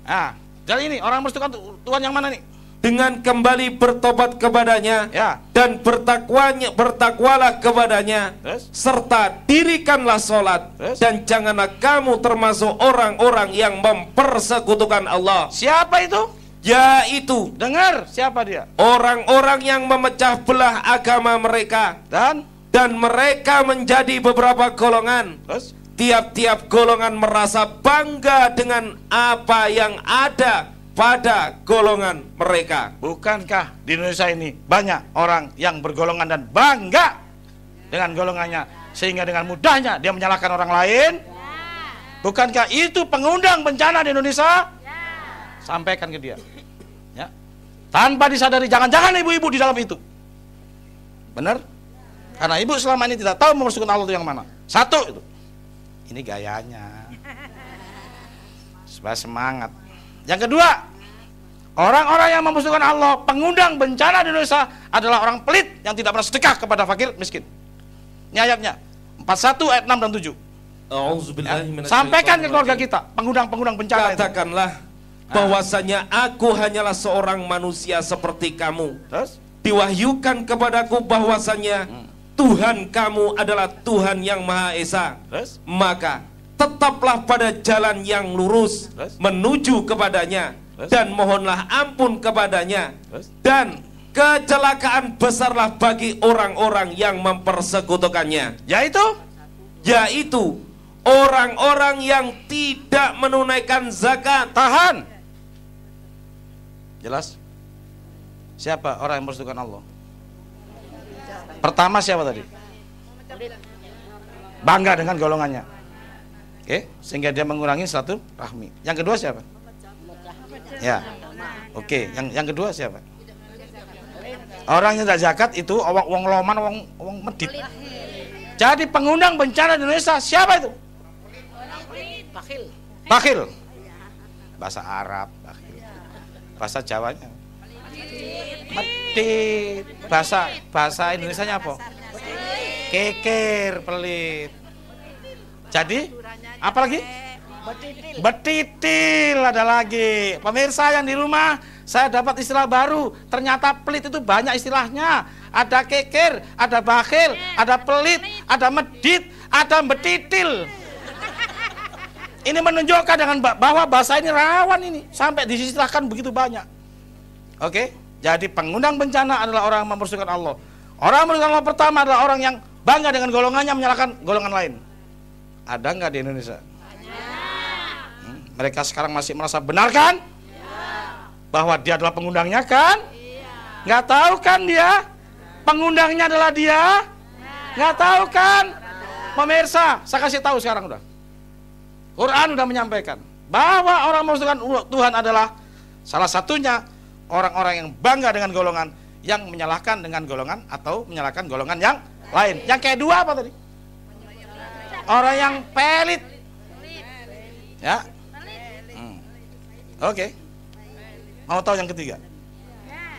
Nah, jadi ini orang merestukan Tuhan yang mana nih? Dengan kembali bertobat kepadanya, ya, dan bertakwalah kepadanya, serta dirikanlah sholat, dan janganlah kamu termasuk orang-orang yang mempersekutukan Allah. Siapa itu? Yaitu, dengar, siapa dia? Orang-orang yang memecah belah agama mereka, dan mereka menjadi beberapa golongan. Tiap-tiap golongan merasa bangga dengan apa yang ada pada golongan mereka. Bukankah di Indonesia ini banyak orang yang bergolongan dan bangga dengan golongannya, sehingga dengan mudahnya dia menyalahkan orang lain? Bukankah itu pengundang bencana di Indonesia? Sampaikan ke dia, ya. Tanpa disadari, jangan-jangan ibu-ibu di dalam itu. Benar? Karena ibu selama ini tidak tahu memasukkan Allah itu yang mana. Satu itu. Ini gayanya. Supaya semangat. Yang kedua, orang-orang yang memasukkan Allah, pengundang bencana di Indonesia adalah orang pelit yang tidak pernah sedekah kepada fakir miskin. Ini ayatnya 41 ayat 6 dan 7. Ya. Sampaikan ke keluarga kita, pengundang bencana. Katakanlah bahwasanya aku hanyalah seorang manusia seperti kamu. Diwahyukan kepadaku bahwasanya Tuhan kamu adalah Tuhan yang Maha Esa. Maka tetaplah pada jalan yang lurus menuju kepadanya, dan mohonlah ampun kepadanya, dan kecelakaan besarlah bagi orang-orang yang mempersekutukannya, yaitu orang-orang yang tidak menunaikan zakat. Tahan. Jelas? Siapa orang yang mempersekutukan Allah? Pertama siapa tadi? Bangga dengan golongannya. Oke, sehingga dia mengurangi silaturahmi. Yang kedua siapa? Ya. Oke, yang kedua siapa? Orang yang tidak zakat itu wong loman, wong medit. Jadi pengundang bencana di Indonesia siapa itu? Bakhil. Bahasa Arab, bakhil. Bahasa Jawanya medit. Bahasa Indonesianya apa? Keker, pelit. Jadi apa lagi? Betitil ada lagi. Pemirsa yang di rumah, saya dapat istilah baru. Ternyata pelit itu banyak istilahnya. Ada keker, ada bakhil, ada pelit, ada medit, ada betitil. Ini menunjukkan dengan bahwa bahasa ini rawan ini, sampai disistilahkan begitu banyak. Oke, jadi pengundang bencana adalah orang yang mempersekutukan Allah. Orang yang mempersekutukan Allah pertama adalah orang yang bangga dengan golongannya, menyalahkan golongan lain. Ada nggak di Indonesia? Mereka sekarang masih merasa benar kan? Bahwa dia adalah pengundangnya kan? Nggak tahu kan dia? Pengundangnya adalah dia? Nggak tahu kan? Pemirsa, saya kasih tahu sekarang udah. Quran udah menyampaikan bahwa orang mempersekutukan Tuhan adalah salah satunya orang-orang yang bangga dengan golongan, yang menyalahkan dengan golongan atau menyalahkan golongan yang lain. Yang kedua apa tadi? Orang yang pelit. Ya. Oke. Mau tahu yang ketiga?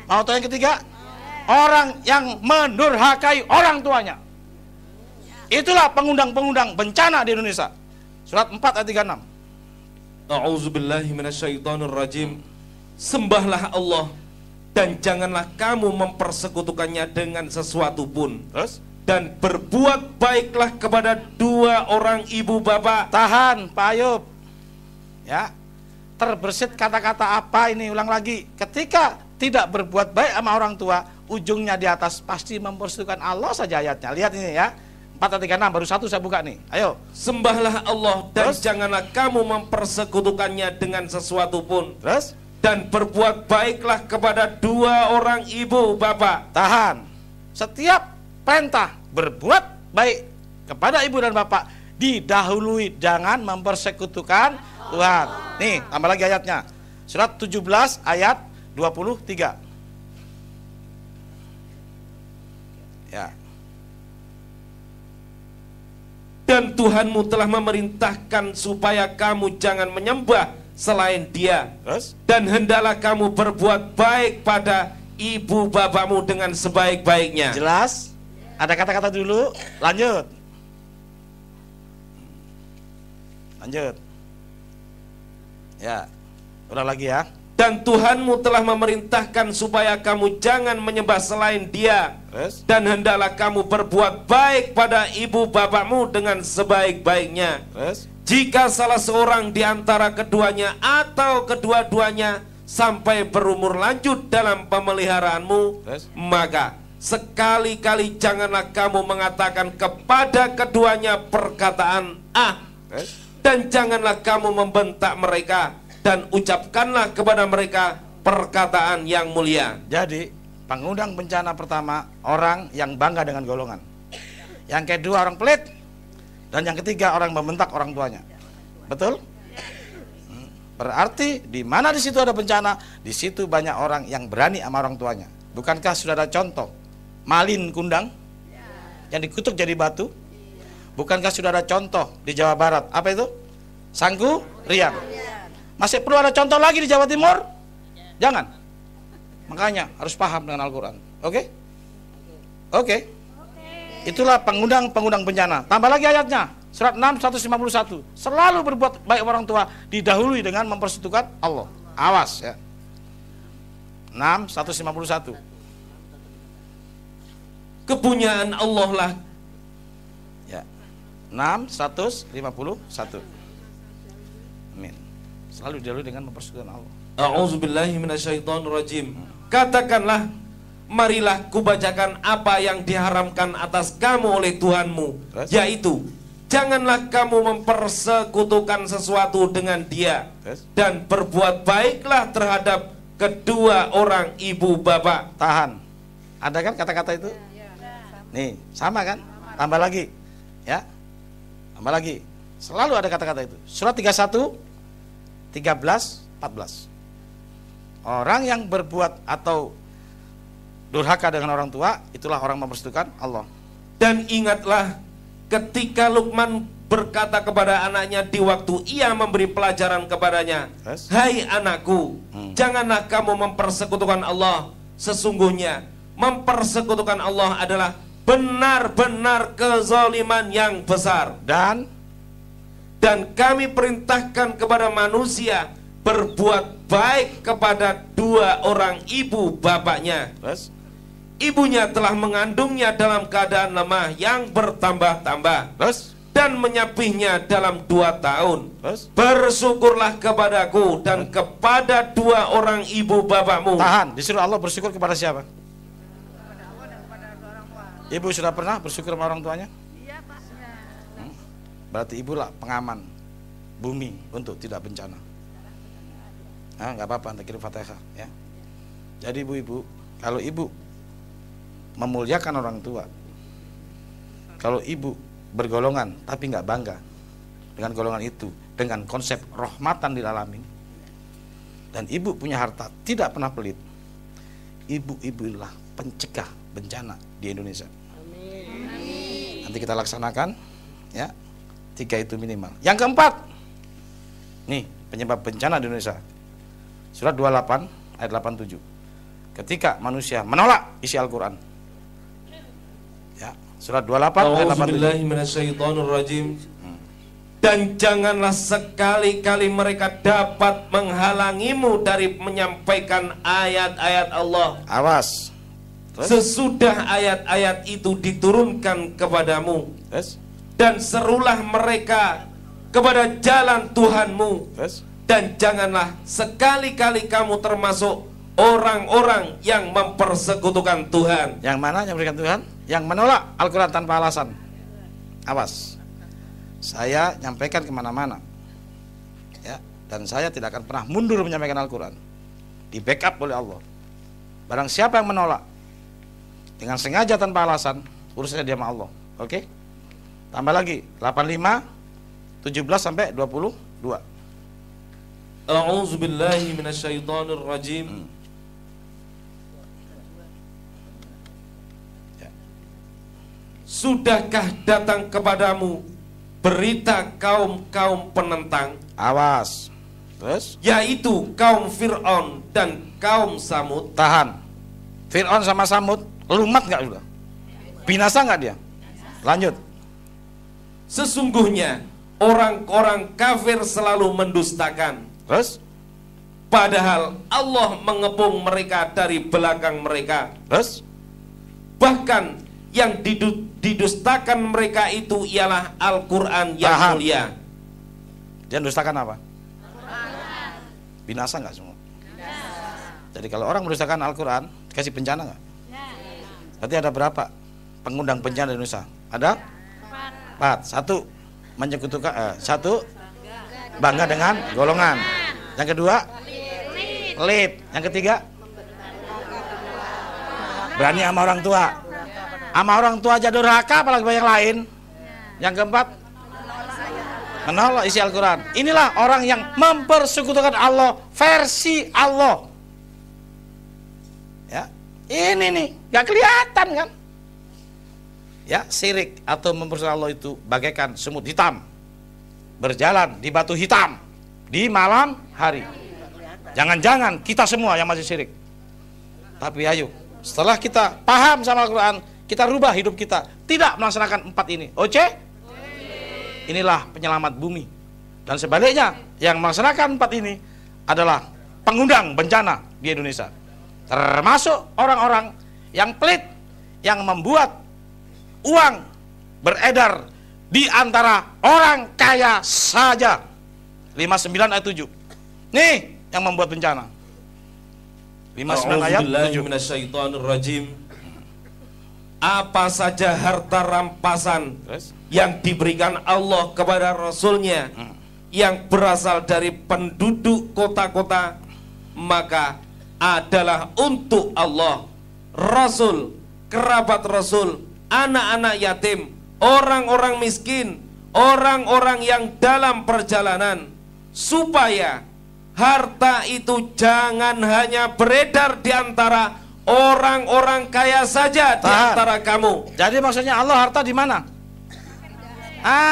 Mau tahu yang ketiga? Orang yang mendurhakai orang tuanya. Itulah pengundang-pengundang bencana di Indonesia. Surat 4 ayat 36. A'udzubillahi minasyaitonirrajim. Sembahlah Allah dan janganlah kamu mempersekutukannya dengan sesuatu pun. Dan berbuat baiklah kepada dua orang ibu bapak. Tahan, Pak Ayub. Ya. Terbersit kata-kata apa ini? Ulang lagi. Ketika tidak berbuat baik sama orang tua, ujungnya di atas pasti mempersekutukan Allah saja ayatnya. Lihat ini ya. 4-3-6 baru satu saya buka nih. Ayo. Sembahlah Allah dan Terus? janganlah kamu mempersekutukannya dengan sesuatu pun. Terus? Dan berbuat baiklah kepada dua orang ibu bapak. Tahan. Setiap perintah berbuat baik kepada ibu dan bapak didahului, jangan mempersekutukan Tuhan. Nih, tambah lagi ayatnya. Surat 17 ayat 23. Ya. Dan Tuhanmu telah memerintahkan supaya kamu jangan menyembah selain Dia. Terus? Dan hendaklah kamu berbuat baik pada ibu bapamu dengan sebaik-baiknya. Jelas? Ada kata-kata dulu, lanjut. Lanjut. Ya. Ulang lagi ya. Dan Tuhanmu telah memerintahkan supaya kamu jangan menyembah selain Dia. Terus? Dan hendaklah kamu berbuat baik pada ibu bapakmu dengan sebaik-baiknya. Terus? Jika salah seorang di antara keduanya atau kedua-duanya sampai berumur lanjut dalam pemeliharaanmu, Terus? maka sekali-kali janganlah kamu mengatakan kepada keduanya perkataan Terus? dan janganlah kamu membentak mereka, dan ucapkanlah kepada mereka perkataan yang mulia. Jadi, pengundang bencana pertama, orang yang bangga dengan golongan. Yang kedua, orang pelit. Dan yang ketiga, orang membentak orang tuanya. Betul? Berarti, di mana di situ ada bencana, di situ banyak orang yang berani sama orang tuanya. Bukankah sudah ada contoh? Malin Kundang, yang dikutuk jadi batu. Bukankah sudah ada contoh di Jawa Barat? Apa itu? Sangku Riang. Masih perlu ada contoh lagi di Jawa Timur? Jangan. Makanya harus paham dengan Al-Quran. Oke? Oke. Itulah pengundang bencana. Tambah lagi ayatnya. Surat 6, 151. Selalu berbuat baik orang tua didahului dengan mempersekutukan Allah. Awas ya. 6, 151. Kepunyaan Allah lah. Ya. 6, 151. Amin. Selalu didahului dengan mempersekutukan Allah. A'udzubillahi minasyaitonirrajim. Katakanlah, marilah kubacakan apa yang diharamkan atas kamu oleh Tuhanmu. Terus? Yaitu, janganlah kamu mempersekutukan sesuatu dengan Dia. Terus? Dan berbuat baiklah terhadap kedua orang ibu bapak. Tahan. Ada kan kata-kata itu? Nih, sama kan? Tambah lagi. Ya. Tambah lagi. Selalu ada kata-kata itu. Surat 31, 13, 14. Orang yang berbuat atau durhaka dengan orang tua, itulah orang mempersekutukan Allah. Dan ingatlah ketika Luqman berkata kepada anaknya di waktu ia memberi pelajaran kepadanya, Terus? hai anakku, janganlah kamu mempersekutukan Allah. Sesungguhnya mempersekutukan Allah adalah benar-benar kezaliman yang besar. Dan kami perintahkan kepada manusia berbuat baik kepada dua orang ibu bapaknya. Terus? Ibunya telah mengandungnya dalam keadaan lemah yang bertambah-tambah. Terus? Dan menyapihnya dalam 2 tahun. Terus? Bersyukurlah kepadaku dan kepada dua orang ibu bapakmu. Tahan, disuruh Allah bersyukur kepada siapa? Ibu sudah pernah bersyukur sama orang tuanya? Iya, Pak. Berarti ibulah pengaman bumi untuk tidak bencana. Nah, nggak apa-apa, nanti kirim Fatihah ya. Jadi ibu-ibu, kalau ibu memuliakan orang tua, kalau ibu bergolongan tapi nggak bangga dengan golongan itu, dengan konsep rahmatan lil alamin, dan ibu punya harta tidak pernah pelit, ibu-ibu inilah pencegah bencana di Indonesia. Amin. Nanti kita laksanakan ya, 3 itu minimal. Yang keempat, nih penyebab bencana di Indonesia, surat 28 ayat 87. Ketika manusia menolak isi Al-Quran ya, surat 28 ayat 87. Dan janganlah sekali-kali mereka dapat menghalangimu dari menyampaikan ayat-ayat Allah. Awas. Terus? Sesudah ayat-ayat itu diturunkan kepadamu. Terus? Dan serulah mereka kepada jalan Tuhanmu. Terus? Dan janganlah sekali-kali kamu termasuk orang-orang yang mempersekutukan Tuhan. Yang mana yang berikan Tuhan? Yang menolak Al-Quran tanpa alasan. Awas, saya nyampaikan kemana-mana, ya, dan saya tidak akan pernah mundur menyampaikan Al-Quran. Di backup oleh Allah. Barang siapa yang menolak dengan sengaja tanpa alasan, urusannya dia sama Allah. Oke? Tambah lagi 85, 17 sampai 22. A'udzu billahi minasyaitonir rajim. Sudahkah datang kepadamu berita kaum-kaum penentang? Awas. Terus? Yaitu kaum Fir'aun dan kaum Samud. Tahan. Fir'aun sama Samud lumat nggak sudah? Binasa nggak dia? Lanjut. Sesungguhnya orang-orang kafir selalu mendustakan. Terus? Padahal Allah mengepung mereka dari belakang mereka. Terus? Bahkan yang didustakan mereka itu ialah Al-Quran yang Tahan. mulia. Dia mendustakan apa? Binasa nggak semua? Jadi kalau orang mendustakan Al-Quran, dikasih bencana nggak? Berarti ada berapa pengundang bencana di Indonesia? Ada? 4. Satu, menyekutukan. Satu, bangga dengan golongan. Yang kedua, pelit. Yang ketiga, berani sama orang tua. Sama orang tua aja durhaka, apalagi yang lain. Yang keempat, menolak isi Al-Quran. Inilah orang yang mempersekutukan Allah versi Allah. Ya, ini nih, gak kelihatan kan? Ya, syirik atau mempersekutukan Allah itu bagaikan semut hitam berjalan di batu hitam di malam hari. Jangan-jangan kita semua yang masih syirik. Tapi ayo, setelah kita paham sama Al-Quran, kita rubah hidup kita, tidak melaksanakan 4 ini. Oke? Inilah penyelamat bumi. Dan sebaliknya, yang melaksanakan 4 ini adalah pengundang bencana di Indonesia. Termasuk orang-orang yang pelit, yang membuat uang beredar di antara orang kaya saja. 59 ayat 7. Nih yang membuat bencana. 59 ayat 7. Apa saja harta rampasan yang diberikan Allah kepada Rasulnya yang berasal dari penduduk kota-kota, maka adalah untuk Allah, Rasul, kerabat Rasul, anak-anak yatim, orang-orang miskin, orang-orang yang dalam perjalanan, supaya harta itu jangan hanya beredar di antara orang-orang kaya saja di antara kamu. Jadi maksudnya Allah harta di mana?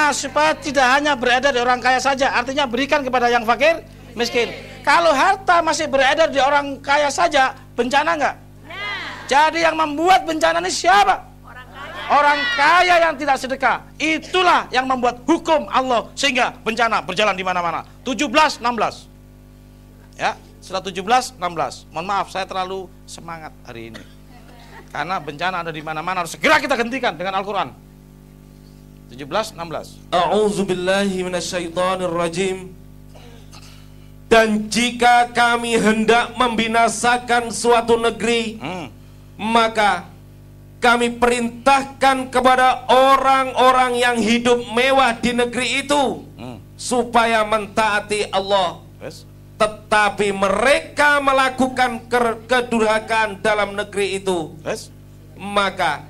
Supaya tidak hanya beredar di orang kaya saja. Artinya berikan kepada yang fakir, miskin. Kalau harta masih beredar di orang kaya saja, bencana enggak? Jadi yang membuat bencana ini siapa? Orang kaya yang tidak sedekah. Itulah yang membuat hukum Allah sehingga bencana berjalan di mana-mana. 17, 16. Ya. Sudah 17, 16. Mohon maaf, saya terlalu semangat hari ini. Karena bencana ada di mana-mana, harus segera kita hentikan dengan Al-Quran. 17, 16. A'udzu billahi minasyaitonir rajim. Dan jika kami hendak membinasakan suatu negeri, maka kami perintahkan kepada orang-orang yang hidup mewah di negeri itu supaya mentaati Allah. Tetapi mereka melakukan kedurhakaan dalam negeri itu, maka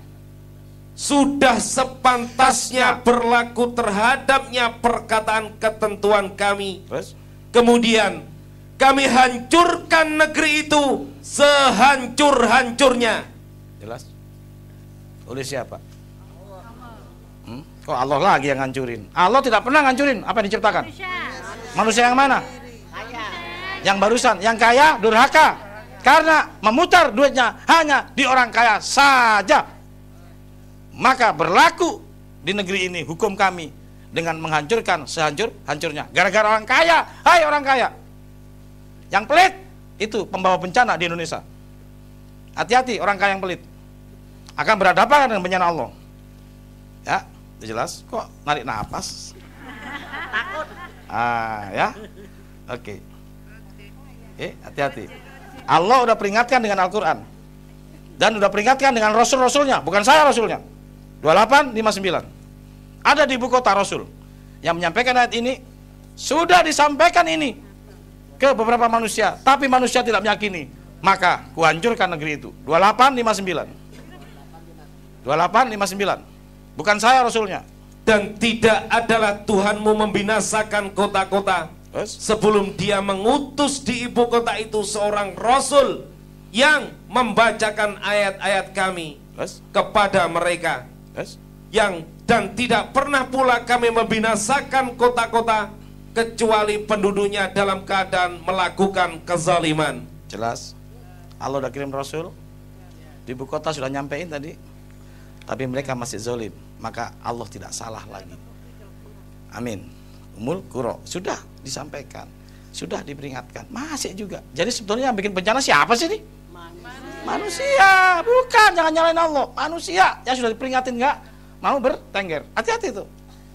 sudah sepantasnya berlaku terhadapnya perkataan ketentuan kami. Kemudian kami hancurkan negeri itu sehancur-hancurnya. Jelas? Oleh siapa? Kok Allah lagi yang ngancurin? Allah tidak pernah ngancurin apa yang diciptakan. Manusia yang mana? Yang barusan, yang kaya durhaka karena memutar duitnya hanya di orang kaya saja. Maka berlaku di negeri ini hukum kami dengan menghancurkan sehancur-hancurnya. Gara-gara orang kaya, hai orang kaya. Yang pelit itu pembawa bencana di Indonesia. Hati-hati orang kaya yang pelit akan berhadapan dengan bencana Allah. Ya, jelas. Kok narik napas? Takut. Ya. Oke. Hati-hati. Allah udah peringatkan dengan Al-Quran. Dan udah peringatkan dengan Rasul-Rasulnya. Bukan saya Rasulnya. 2859. Ada di ibu kota Rasul yang menyampaikan ayat ini. Sudah disampaikan ini ke beberapa manusia, tapi manusia tidak meyakini. Maka kuhancurkan negeri itu. 2859. 2859. Bukan saya Rasulnya. Dan tidak adalah Tuhanmu membinasakan kota-kota sebelum dia mengutus di ibu kota itu seorang Rasul yang membacakan ayat-ayat kami kepada mereka. Dan tidak pernah pula kami membinasakan kota-kota kecuali penduduknya dalam keadaan melakukan kezaliman. Jelas. Allah udah kirim Rasul, di ibu kota sudah nyampein tadi, tapi mereka masih zalim. Maka Allah tidak salah lagi. Amin. Umul Qura sudah disampaikan, sudah diperingatkan, masih juga. Jadi sebetulnya yang bikin bencana siapa sih nih? Manusia. Bukan, jangan nyalain Allah. Manusia yang sudah diperingatin nggak mau bertengger. Hati-hati itu.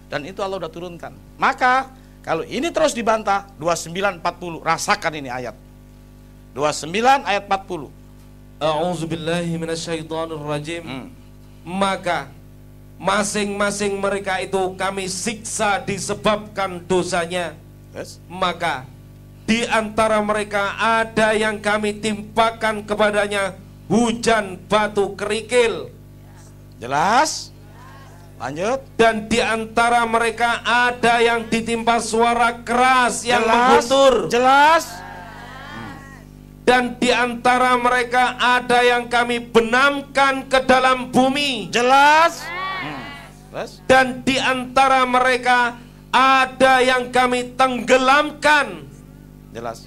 Dan itu Allah udah turunkan. Maka kalau ini terus dibantah, 2940, rasakan ini ayat. 29 ayat 40. A'udzubillahi minasyaitonirrajim. Maka masing-masing mereka itu kami siksa disebabkan dosanya. Maka di antara mereka ada yang kami timpakan kepadanya hujan batu kerikil. Jelas? Lanjut. Dan di antara mereka ada yang ditimpa suara keras yang mengguntur. Jelas. Dan di antara mereka ada yang kami benamkan ke dalam bumi. Jelas. Dan di antara mereka ada yang kami tenggelamkan. Jelas.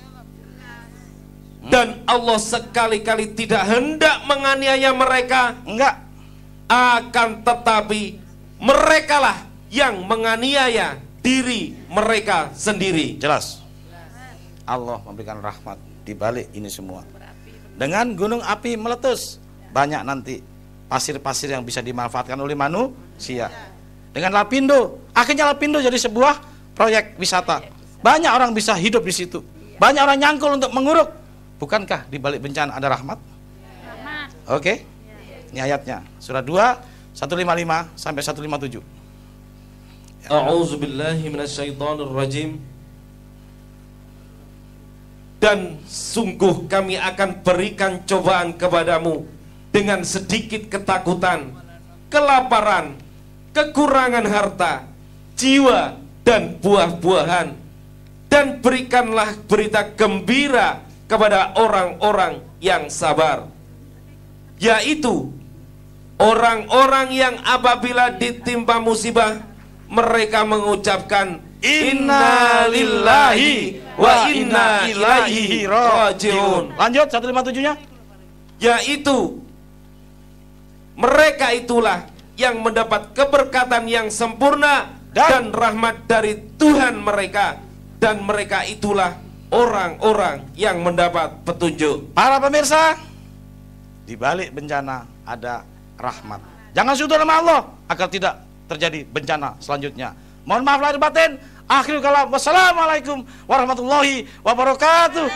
Dan Allah sekali-kali tidak hendak menganiaya mereka. Enggak. Akan tetapi merekalah yang menganiaya diri mereka sendiri. Jelas. Allah memberikan rahmat di balik ini semua. Dengan gunung api meletus, banyak nanti pasir-pasir yang bisa dimanfaatkan oleh manusia. Dengan Lapindo, akhirnya Lapindo jadi sebuah proyek wisata. Banyak orang bisa hidup di situ. Banyak orang nyangkul untuk menguruk. Bukankah di balik bencana ada rahmat? Oke. Ini ayatnya. Surah 2 155 sampai 157. A'udzubillahi minasyaitonirrajim. Dan sungguh kami akan berikan cobaan kepadamu dengan sedikit ketakutan, kelaparan, kekurangan harta, jiwa, dan buah-buahan. Dan berikanlah berita gembira kepada orang-orang yang sabar, yaitu orang-orang yang apabila ditimpa musibah mereka mengucapkan inna lillahi wa inna ilaihi rajiun. Lanjut 157-nya. Yaitu mereka itulah yang mendapat keberkatan yang sempurna dan rahmat dari Tuhan mereka, dan mereka itulah orang-orang yang mendapat petunjuk. Para pemirsa, di balik bencana ada rahmat. Jangan sudut nama Allah agar tidak terjadi bencana selanjutnya. Mohon maaf lahir batin. Akhirul kalam. Wassalamualaikum warahmatullahi wabarakatuh.